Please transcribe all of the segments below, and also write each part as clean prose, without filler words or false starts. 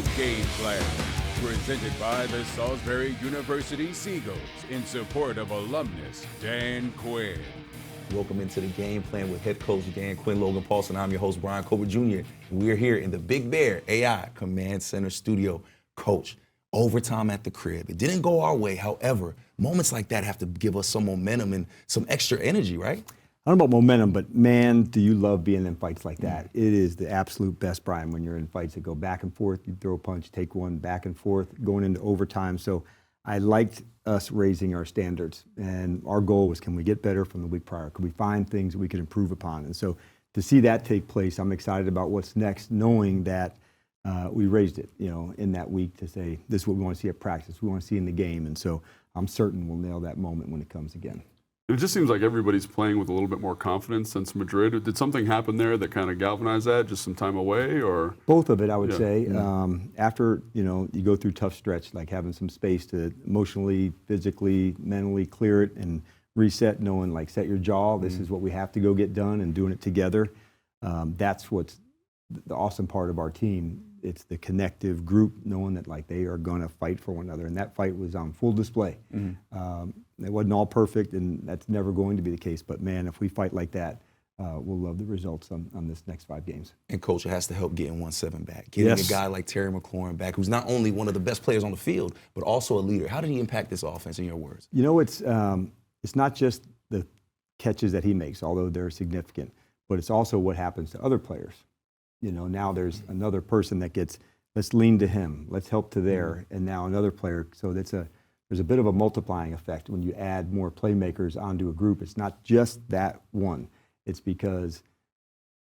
The Gameplan, presented by the Salisbury University Seagulls in support of alumnus Dan Quinn. Welcome into The Gameplan with head coach Dan Quinn, Logan Paulsen. I'm your host, Bryan Colbert Jr. We're here in the Big Bear AI Command Center studio. Coach, overtime at the crib. It didn't go our way. However, moments like that have to give us some momentum and some extra energy, right? I don't know about momentum, but man, do you love being in fights like that. It is the absolute best, Bryan, when you're in fights that go back and forth. You throw a punch, take one, back and forth, going into overtime. So I liked us raising our standards. And our goal was, can we get better from the week prior? Could we find things that we could improve upon? And so to see that take place, I'm excited about what's next, knowing that we raised it, in that week to say, this is what we want to see at practice. We want to see in the game. And so I'm certain we'll nail that moment when it comes again. It just seems like everybody's playing with a little bit more confidence since Madrid. Did something happen there that kind of galvanized that? Just some time away, or both of it, I would say. After you go through tough stretch, like having some space to emotionally, physically, mentally clear it and reset, knowing like set your jaw. This is what we have to go get done, and doing it together. That's what's the awesome part of our team. It's the connective group, knowing that like they are going to fight for one another, and that fight was on full display. It wasn't all perfect, and that's never going to be the case. But man, if we fight like that, we'll love the results on this next 5 games. And Coach, it has to help getting 1-7 back. Getting a guy like Terry McLaurin back, who's not only one of the best players on the field, but also a leader. How did he impact this offense, in your words? It's not just the catches that he makes, although they're significant, but it's also what happens to other players. Now there's another person that gets, let's lean to him, let's help to there, and now another player. So there's a bit of a multiplying effect when you add more playmakers onto a group. It's not just that one. It's because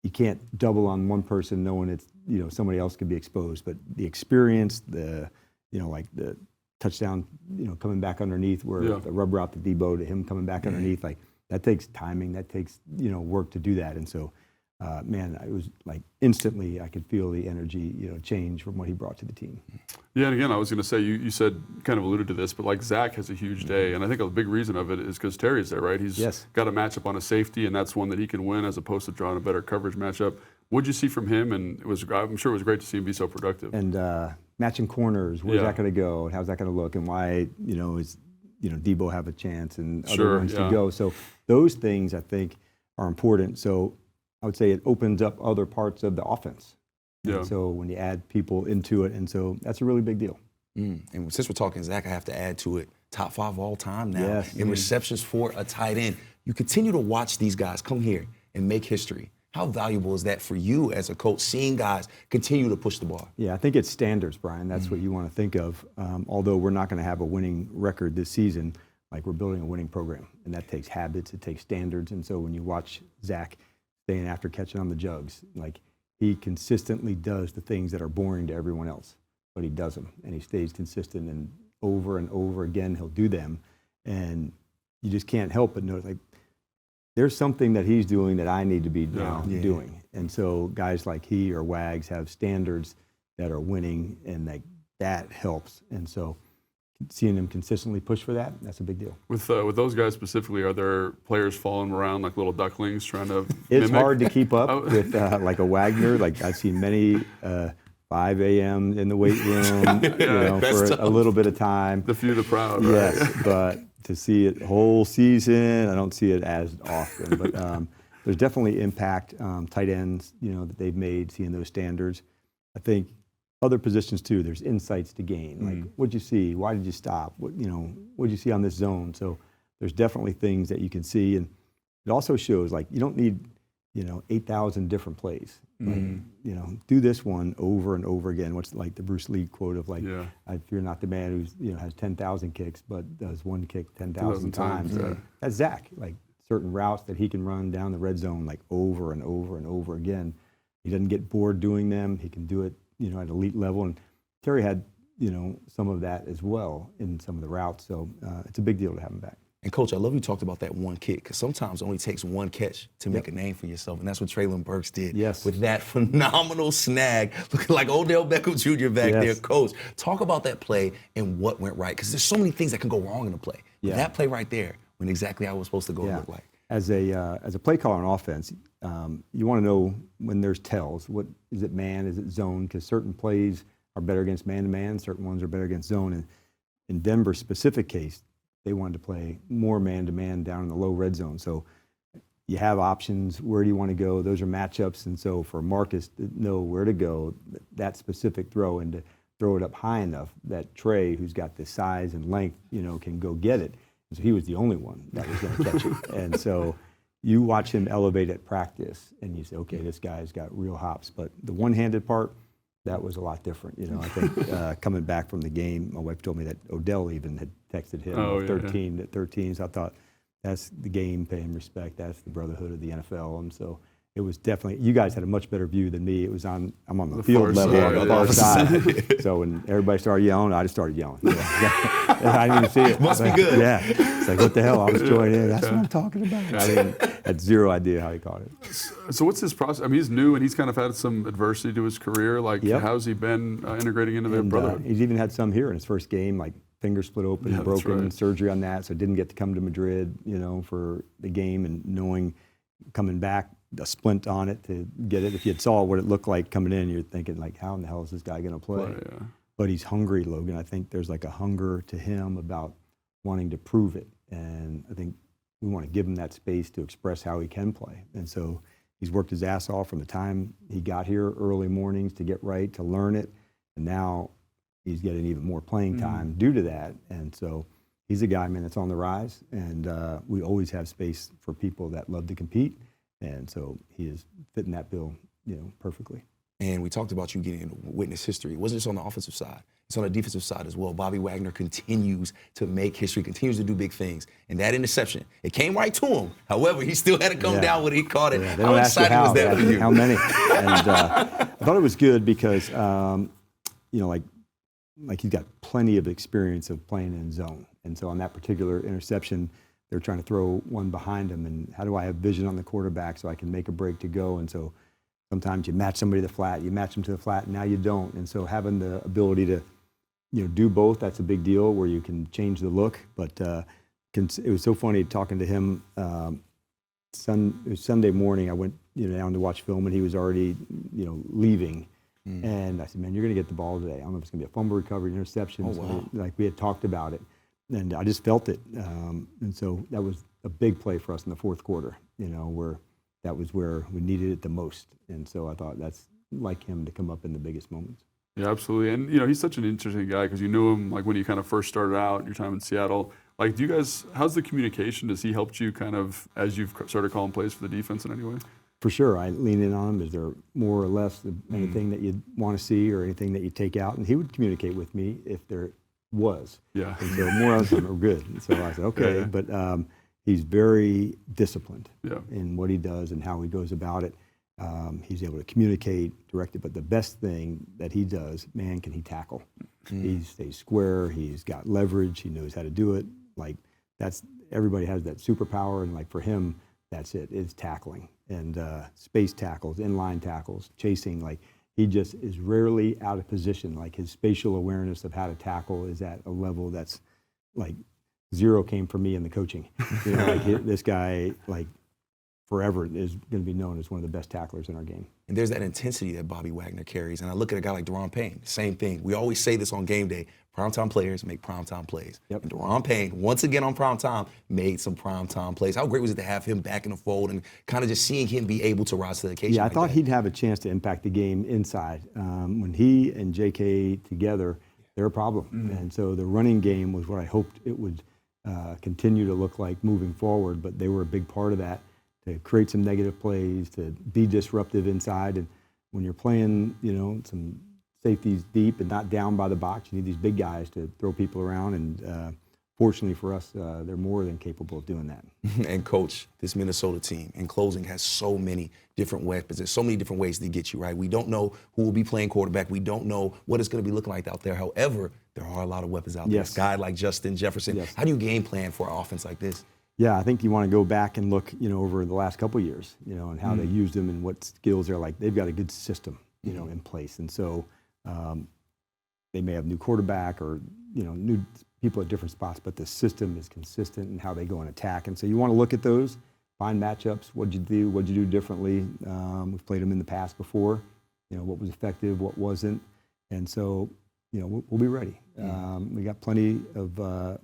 you can't double on one person knowing it's, somebody else could be exposed. But the experience, like the touchdown, coming back underneath where the rub route to Debo to him coming back underneath, like that takes timing, that takes, work to do that. And so, man, it was like instantly I could feel the energy, change from what he brought to the team. Yeah, and again, I was going to say, you said, kind of alluded to this, but like Zach has a huge day, and I think a big reason of it is because Terry's there, right? He's got a matchup on a safety, and that's one that he can win as opposed to drawing a better coverage matchup. What'd you see from him? And I'm sure it was great to see him be so productive. And matching corners, where's that going to go, and how's that going to look, and why, is Debo have a chance and other ones to go. So those things I think are important. So I would say it opens up other parts of the offense. And so when you add people into it, and so that's a really big deal. And since we're talking Zach, I have to add to it, top 5 all time now in receptions for a tight end. You continue to watch these guys come here and make history. How valuable is that for you as a coach, seeing guys continue to push the ball? Yeah, I think it's standards, Bryan. That's what you want to think of. Although we're not going to have a winning record this season, like we're building a winning program. And that takes habits, it takes standards. And so when you watch Zach staying after catching on the jugs, like he consistently does the things that are boring to everyone else, but he does them, and he stays consistent, and over again he'll do them, and you just can't help but notice like there's something that he's doing that I need to be doing. And so guys like he or Wags have standards that are winning, and that helps. And so seeing them consistently push for that, that's a big deal. With those guys specifically, are there players following around like little ducklings trying to It's hard to keep up with like a Wagner. Like I've seen many 5 a.m. in the weight room, for a little bit of time. The few, the proud, right? Yes, but to see it whole season, I don't see it as often. But there's definitely impact, tight ends, that they've made, seeing those standards. I think other positions too, there's insights to gain. Like, what'd you see? Why did you stop? What'd you see on this zone? So there's definitely things that you can see. And it also shows like you don't need, 8,000 different plays. Like, do this one over and over again. What's like the Bruce Lee quote of like, I fear not the man who's, has 10,000 kicks, but does one kick 10,000 times. That's Zach. Like certain routes that he can run down the red zone like over and over and over again. He doesn't get bored doing them. He can do it, at elite level. And Terry had, some of that as well in some of the routes. So it's a big deal to have him back. And Coach, I love you talked about that one kick, because sometimes it only takes one catch to make a name for yourself, and that's what Trey Burks did with that phenomenal snag, looking like Odell Beckham Jr. back there. Coach, talk about that play and what went right, because there's so many things that can go wrong in a play. But that play right there went exactly how it was supposed to go look like. As a play caller on offense, you want to know when there's tells. What is it, man? Is it zone? Because certain plays are better against man-to-man, certain ones are better against zone. And in Denver's specific case, they wanted to play more man-to-man down in the low red zone. So you have options. Where do you want to go? Those are matchups. And so for Marcus to know where to go, that specific throw, and to throw it up high enough that Trey, who's got the size and length, can go get it. And so he was the only one that was going to catch it. And so you watch him elevate at practice, and you say, okay, this guy's got real hops. But the one-handed part, that was a lot different. I think coming back from the game, my wife told me that Odell even had texted him at 13. So I thought, that's the game, pay him respect. That's the brotherhood of the NFL. And so it was definitely, you guys had a much better view than me. I'm on the field level, on the far side. So when everybody started yelling, I just started yelling. I didn't even see it. Must be good. Yeah. It's like, what the hell? I was joining in. That's what I'm talking about. I had zero idea how he caught it. So what's his process? I mean, he's new and he's kind of had some adversity to his career. Like, how's he been integrating into their brotherhood? He's even had some here in his first game, like finger split open, broken, surgery on that, so didn't get to come to Madrid, for the game, and knowing coming back, a splint on it to get it. If you had saw what it looked like coming in, you're thinking like, how in the hell is this guy going to play? But he's hungry, Logan. I think there's like a hunger to him about wanting to prove it, and I think we want to give him that space to express how he can play. And so he's worked his ass off from the time he got here, early mornings to get right, to learn it, and now he's getting even more playing time due to that. And so he's a guy, man, that's on the rise. And we always have space for people that love to compete. And so he is fitting that bill, perfectly. And we talked about you getting witness history. It wasn't just on the offensive side. It's on the defensive side as well. Bobby Wagner continues to make history, continues to do big things. And that interception, it came right to him. However, he still had to come down when he caught it. How exciting was that for you? How many? And I thought it was good because, like he's got plenty of experience of playing in zone. And so on that particular interception, they're trying to throw one behind him. And how do I have vision on the quarterback so I can make a break to go? And so sometimes you match somebody to the flat, you match them to the flat, and now you don't. And so having the ability to, do both, that's a big deal where you can change the look. But it was so funny talking to him. It was Sunday morning. I went, down to watch film, and he was already, leaving. And I said, man, you're going to get the ball today. I don't know if it's going to be a fumble recovery, interception. Like we had talked about it. And I just felt it. And so that was a big play for us in the fourth quarter, where that was where we needed it the most. And so I thought that's like him to come up in the biggest moments. Yeah, absolutely. And, he's such an interesting guy because you knew him like when you kind of first started out, your time in Seattle. Like, how's the communication? Does he help you kind of as you've started calling plays for the defense in any way? For sure, I lean in on him. Is there more or less anything that you'd want to see or anything that you take out? And he would communicate with me if there was. Yeah. And so more of them are good. And so I said, okay. Yeah. But he's very disciplined in what he does and how he goes about it. He's able to communicate, direct it. But the best thing that he does, man, can he tackle? He stays square. He's got leverage. He knows how to do it. Like everybody has that superpower, and like for him, that's it. It's tackling and space tackles, inline tackles, chasing. Like he just is rarely out of position. Like his spatial awareness of how to tackle is at a level that's like zero came from me in the coaching. This guy, like forever, is going to be known as one of the best tacklers in our game. And there's that intensity that Bobby Wagner carries. And I look at a guy like Daron Payne, same thing. We always say this on game day. Primetime players make primetime plays. And Daron Payne, once again on primetime, made some primetime plays. How great was it to have him back in the fold and kind of just seeing him be able to rise to the occasion? Yeah, I thought he'd have a chance to impact the game inside. When he and JK together, they're a problem. And so the running game was what I hoped it would continue to look like moving forward, but they were a big part of that, to create some negative plays, to be disruptive inside. And when you're playing, some safeties deep and not down by the box, you need these big guys to throw people around. And fortunately for us, they're more than capable of doing that. And Coach, this Minnesota team, in closing, has so many different weapons. There's so many different ways to get you, right? We don't know who will be playing quarterback. We don't know what it's going to be looking like out there. However, there are a lot of weapons out there. A guy like Justin Jefferson. How do you game plan for an offense like this? Yeah, I think you want to go back and look, over the last couple of years, and how they used them and what skills they're like. They've got a good system, in place. And so they may have new quarterback or, new people at different spots, but the system is consistent in how they go and attack. And so you want to look at those, find matchups. What'd you do? What'd you do differently? We've played them in the past before. What was effective, what wasn't. And so, we'll be ready. We got plenty of,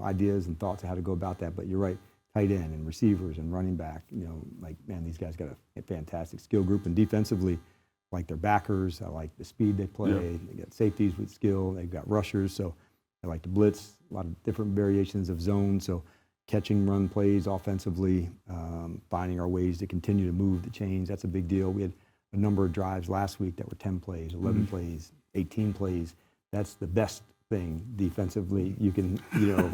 ideas and thoughts of how to go about that. But you're right, tight end and receivers and running back, man, these guys got a fantastic skill group. And defensively, I like their backers. I like the speed they play. Yeah. They got safeties with skill. They've got rushers. So I like the blitz, a lot of different variations of zone. So catching run plays offensively, finding our ways to continue to move the chains. That's a big deal. We had a number of drives last week that were 10 plays, 11 plays, 18 plays. That's the best thing defensively you can,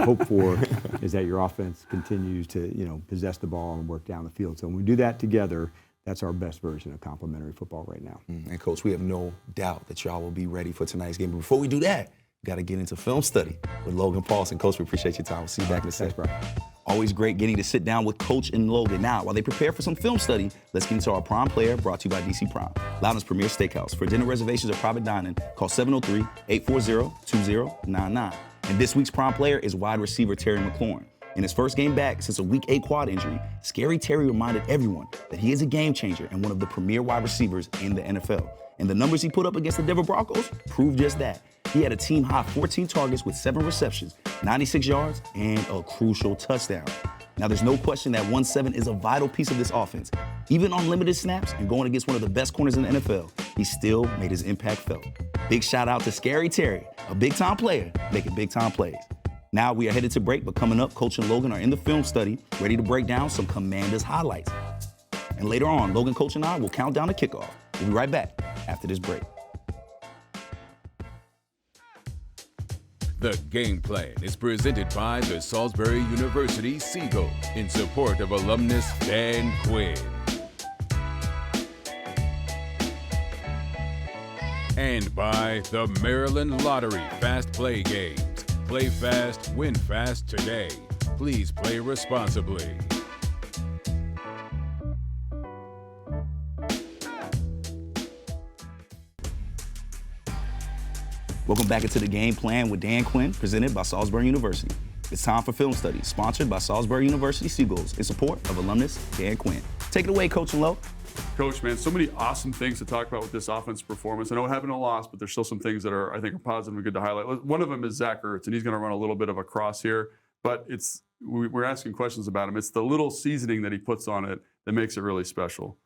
hope for is that your offense continues to, possess the ball and work down the field. So when we do that together, that's our best version of complementary football right now. And Coach, we have no doubt that y'all will be ready for tonight's game. But before we do that, got to get into film study with Logan Paulsen. Coach, we appreciate your time. We'll see you back in a second. Thanks, Bryan. Always great getting to sit down with Coach and Logan. Now, while they prepare for some film study, let's get into our Prime Player, brought to you by DC Prime, Loudoun's premier steakhouse. For dinner reservations or private dining, call 703-840-2099. And this week's Prime Player is wide receiver Terry McLaurin. In his first game back since a Week 8 quad injury, Scary Terry reminded everyone that he is a game changer and one of the premier wide receivers in the NFL. And the numbers he put up against the Denver Broncos prove just that. He had a team-high 14 targets with 7 receptions, 96 yards, and a crucial touchdown. Now, there's no question that 1-7 is a vital piece of this offense. Even on limited snaps and going against one of the best corners in the NFL, he still made his impact felt. Big shout out to Scary Terry, a big-time player making big-time plays. Now we are headed to break, but coming up, Coach and Logan are in the film study, ready to break down some Commanders highlights. And later on, Logan, Coach, and I will count down the kickoff. We'll be right back after this break. The Game Plan is presented by the Salisbury University Seagulls in support of alumnus Dan Quinn. And by the Maryland Lottery Fast Play Games. Play fast, win fast today. Please play responsibly. Welcome back into the Game Plan with Dan Quinn, presented by Salisbury University. It's time for film study, sponsored by Salisbury University Seagulls in support of alumnus Dan Quinn. Take it away, Coach and Lo. Coach, man, so many awesome things to talk about with this offense performance. I know it happened a loss, but there's still some things that I think are positive and good to highlight. One of them is Zach Ertz, and he's going to run a little bit of a cross here, but we're asking questions about him. It's the little seasoning that he puts on it that makes it really special.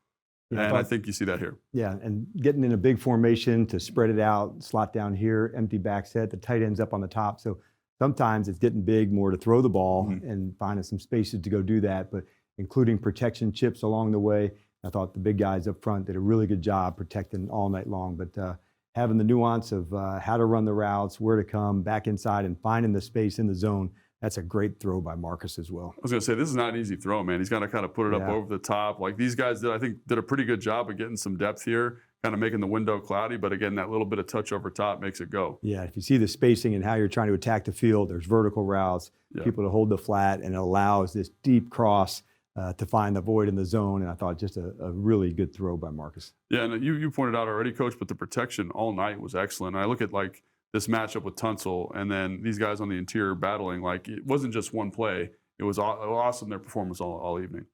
Yeah, and I think you see that here. Yeah, and getting in a big formation to spread it out, slot down here, empty back set, the tight end's up on the top. So sometimes it's getting big more to throw the ball and finding some spaces to go do that, but including protection chips along the way. I thought the big guys up front did a really good job protecting all night long, but having the nuance of how to run the routes, where to come, back inside, and finding the space in the zone, that's a great throw by Marcus as well. I was going to say, this is not an easy throw, man. He's got to kind of put it up over the top. Like these guys I think did a pretty good job of getting some depth here, kind of making the window cloudy, but again, that little bit of touch over top makes it go. Yeah, if you see the spacing and how you're trying to attack the field, there's vertical routes, people to hold the flat, and it allows this deep cross to find the void in the zone, and I thought just a really good throw by Marcus. Yeah, and you pointed out already, Coach, but the protection all night was excellent. And I look at like this matchup with Tunsil and then these guys on the interior battling, like it wasn't just one play. It was awesome, their performance all evening.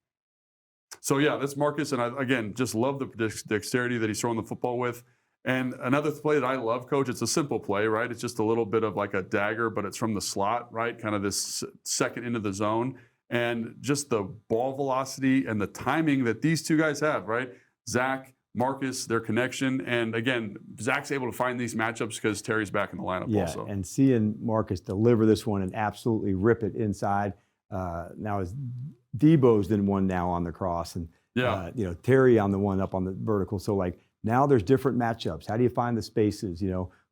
So yeah, that's Marcus, and I, again, just love the dexterity that he's throwing the football with. And another play that I love, Coach, it's a simple play, right? It's just a little bit of like a dagger, but it's from the slot, right? Kind of this second into the zone. And just the ball velocity and the timing that these two guys have, right? Zach, Marcus, their connection. And again, Zach's able to find these matchups because Terry's back in the lineup also. And seeing Marcus deliver this one and absolutely rip it inside. Now is Debo's then one now on the cross. And, Terry on the one up on the vertical. So, like, now there's different matchups. How do you find the spaces?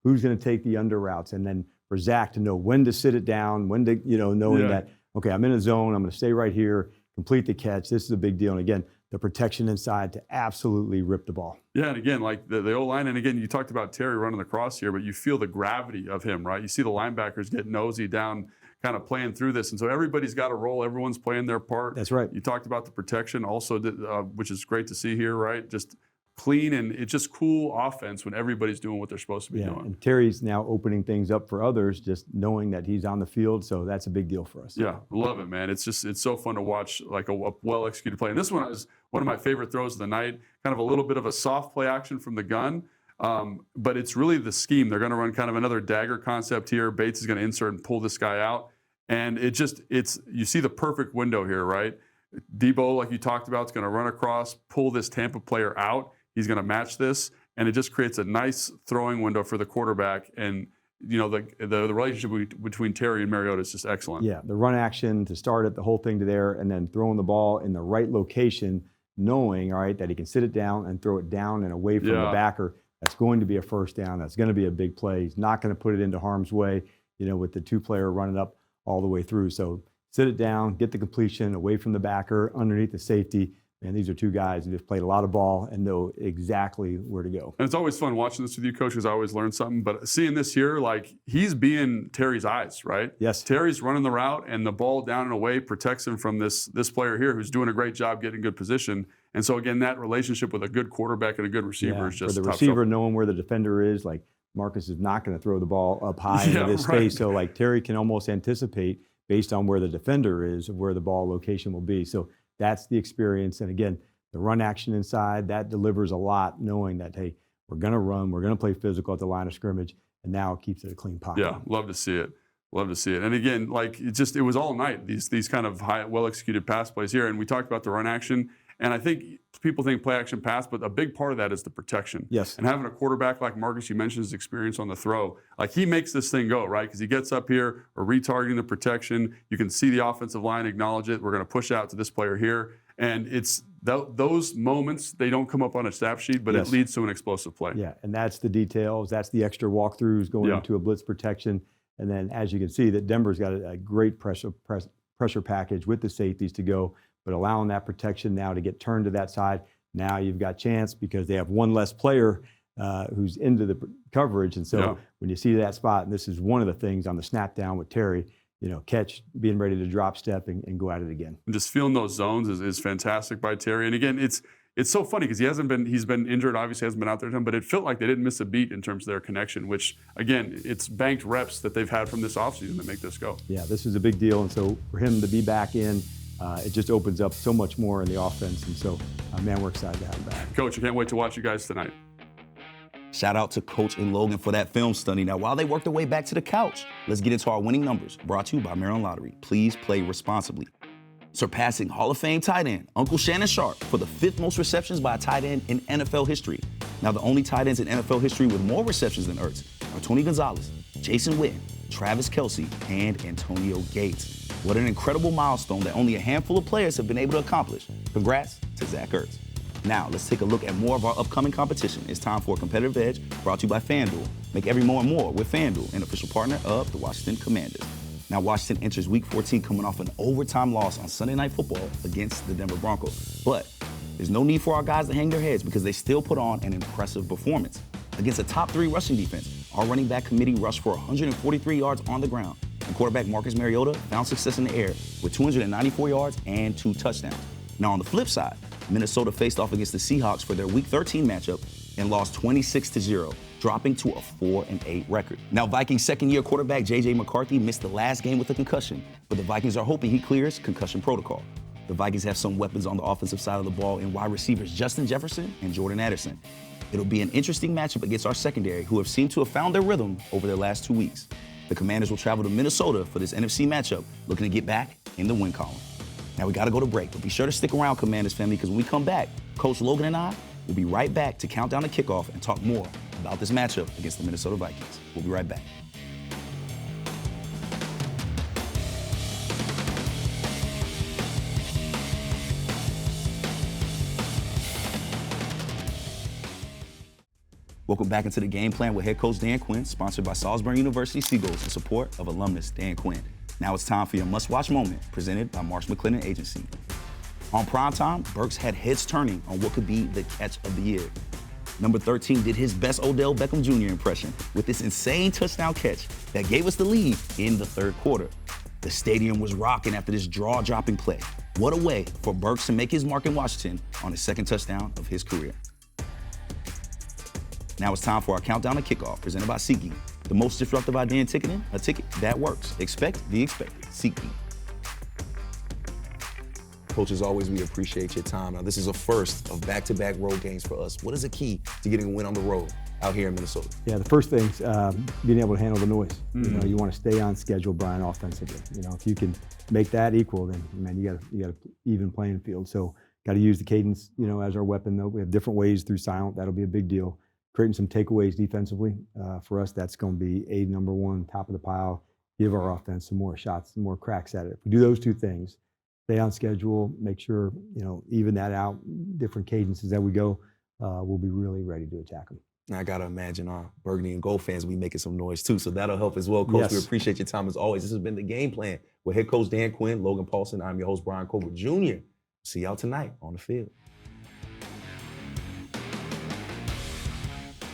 Who's going to take the under routes? And then for Zach to know when to sit it down, when to, knowing that, okay, I'm in a zone, I'm going to stay right here, complete the catch. This is a big deal. And again, the protection inside to absolutely rip the ball. Yeah, and again, like the O-line, and again, you talked about Terry running the cross here, but you feel the gravity of him, right? You see the linebackers get nosy down, kind of playing through this. And so everybody's got a role. Everyone's playing their part. That's right. You talked about the protection also, which is great to see here, right? Just clean, and it's just cool offense when everybody's doing what they're supposed to be doing. And Terry's now opening things up for others, just knowing that he's on the field, so that's a big deal for us. Yeah, love it, man. It's so fun to watch, like a well-executed play. And this one is one of my favorite throws of the night, kind of a little bit of a soft play action from the gun. But it's really the scheme. They're going to run kind of another dagger concept here. Bates is going to insert and pull this guy out. And you see the perfect window here, right? Debo, like you talked about, is going to run across, pull this Tampa player out. He's going to match this, and it just creates a nice throwing window for the quarterback. And the relationship between Terry and Mariota is just excellent. Yeah, the run action to start it, the whole thing to there, and then throwing the ball in the right location, knowing, all right, that he can sit it down and throw it down and away from the backer. That's going to be a first down. That's going to be a big play. He's not going to put it into harm's way, with the two-player running up all the way through. So sit it down, get the completion away from the backer, underneath the safety. And these are two guys who just played a lot of ball and know exactly where to go. And it's always fun watching this with you, Coach, because I always learn something. But seeing this here, like, he's being Terry's eyes, right? Yes. Terry's running the route, and the ball down and away protects him from this player here who's doing a great job getting good position. And so, again, that relationship with a good quarterback and a good receiver is just for the top receiver shelf. knowing where the defender is, like Marcus is not going to throw the ball up high into this space. So, like, Terry can almost anticipate based on where the defender is of where the ball location will be. So that's the experience. And, again, the run action inside, that delivers a lot, knowing that, hey, we're going to run, we're going to play physical at the line of scrimmage, and now it keeps it a clean pocket. Yeah, love to see it. Love to see it. And again, like, it was all night, these kind of high, well-executed pass plays here. And we talked about the run action. And I think people think play action pass, but a big part of that is the protection. Yes. And having a quarterback like Marcus, you mentioned his experience on the throw, like, he makes this thing go, right? Because he gets up here, or retargeting the protection. You can see the offensive line acknowledge it. We're going to push out to this player here. And it's those moments, they don't come up on a stat sheet, but it leads to an explosive play. Yeah, and that's the details. That's the extra walkthroughs going into a blitz protection. And then, as you can see, that Denver's got a great pressure package with the safeties to go, but allowing that protection now to get turned to that side. Now you've got chance because they have one less player who's into the coverage. And so when you see that spot, and this is one of the things on the snap down with Terry, catch, being ready to drop step and go at it again. And just feeling those zones is fantastic by Terry. And again, it's so funny because he's been injured, obviously hasn't been out there, but it felt like they didn't miss a beat in terms of their connection, which, again, it's banked reps that they've had from this offseason to make this go. Yeah, this is a big deal. And so for him to be back in, it just opens up so much more in the offense. And so, man, we're excited to have him back. Coach, I can't wait to watch you guys tonight. Shout out to Coach and Logan for that film study. Now, while they work their way back to the couch, let's get into our winning numbers, brought to you by Maryland Lottery. Please play responsibly. Surpassing Hall of Fame tight end Uncle Shannon Sharp for the 5th most receptions by a tight end in NFL history. Now, the only tight ends in NFL history with more receptions than Ertz are Tony Gonzalez, Jason Witten, Travis Kelce, and Antonio Gates. What an incredible milestone that only a handful of players have been able to accomplish. Congrats to Zach Ertz. Now, let's take a look at more of our upcoming competition. It's time for a competitive edge brought to you by FanDuel. Make every more and more with FanDuel, an official partner of the Washington Commanders. Now, Washington enters Week 14 coming off an overtime loss on Sunday Night Football against the Denver Broncos. But there's no need for our guys to hang their heads because they still put on an impressive performance. Against a top 3 rushing defense, our running back committee rushed for 143 yards on the ground. And quarterback Marcus Mariota found success in the air with 294 yards and 2 touchdowns. Now, on the flip side, Minnesota faced off against the Seahawks for their Week 13 matchup and lost 26-0, dropping to a 4-8 record. Now, Vikings second-year quarterback J.J. McCarthy missed the last game with a concussion, but the Vikings are hoping he clears concussion protocol. The Vikings have some weapons on the offensive side of the ball in wide receivers Justin Jefferson and Jordan Addison. It'll be an interesting matchup against our secondary, who have seemed to have found their rhythm over their last 2 weeks. The Commanders will travel to Minnesota for this NFC matchup, looking to get back in the win column. Now, we got to go to break, but be sure to stick around, Commanders family, because when we come back, Coach Logan and I will be right back to count down the kickoff and talk more about this matchup against the Minnesota Vikings. We'll be right back. Welcome back into the Game Plan with head coach Dan Quinn, sponsored by Salisbury University Seagulls in support of alumnus Dan Quinn. Now it's time for your must-watch moment, presented by Marsh McLennan Agency. On primetime, Burks had heads turning on what could be the catch of the year. Number 13 did his best Odell Beckham Jr. impression with this insane touchdown catch that gave us the lead in the third quarter. The stadium was rocking after this jaw-dropping play. What a way for Burks to make his mark in Washington on his second touchdown of his career. Now it's time for our countdown to kickoff, presented by SeatGeek. The most disruptive idea in ticketing, a ticket that works. Expect the expected. SeatGeek. Coach, as always, we appreciate your time. Now, this is a first of back-to-back road games for us. What is the key to getting a win on the road? out here in Minnesota? Yeah, the first thing's being able to handle the noise. You know, you want to stay on schedule, Bryan, offensively. You know, if you can make that equal, then man, you got an even playing field. So got to use the cadence, you know, as our weapon. Though we have different ways through silent. That'll be a big deal. Creating some takeaways defensively for us. That's going to be number one, top of the pile. Give our offense some more shots, some more cracks at it. If we do those two things, stay on schedule, make sure, you know, even that out, different cadences as we go, we'll be really ready to attack them. Now, I got to imagine our burgundy and gold fans will be making some noise too, so that'll help as well. Coach, we appreciate your time as always. This has been the Game Plan with head coach Dan Quinn, Logan Paulsen. I'm your host, Bryan Colbert Jr. See y'all tonight on the field.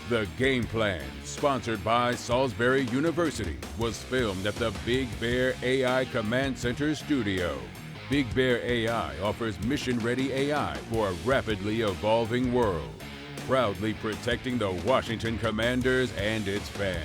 The Game Plan, sponsored by Salisbury University, was filmed at the Big Bear AI Command Center studio. Big Bear AI offers mission-ready AI for a rapidly evolving world, proudly protecting the Washington Commanders and its fans.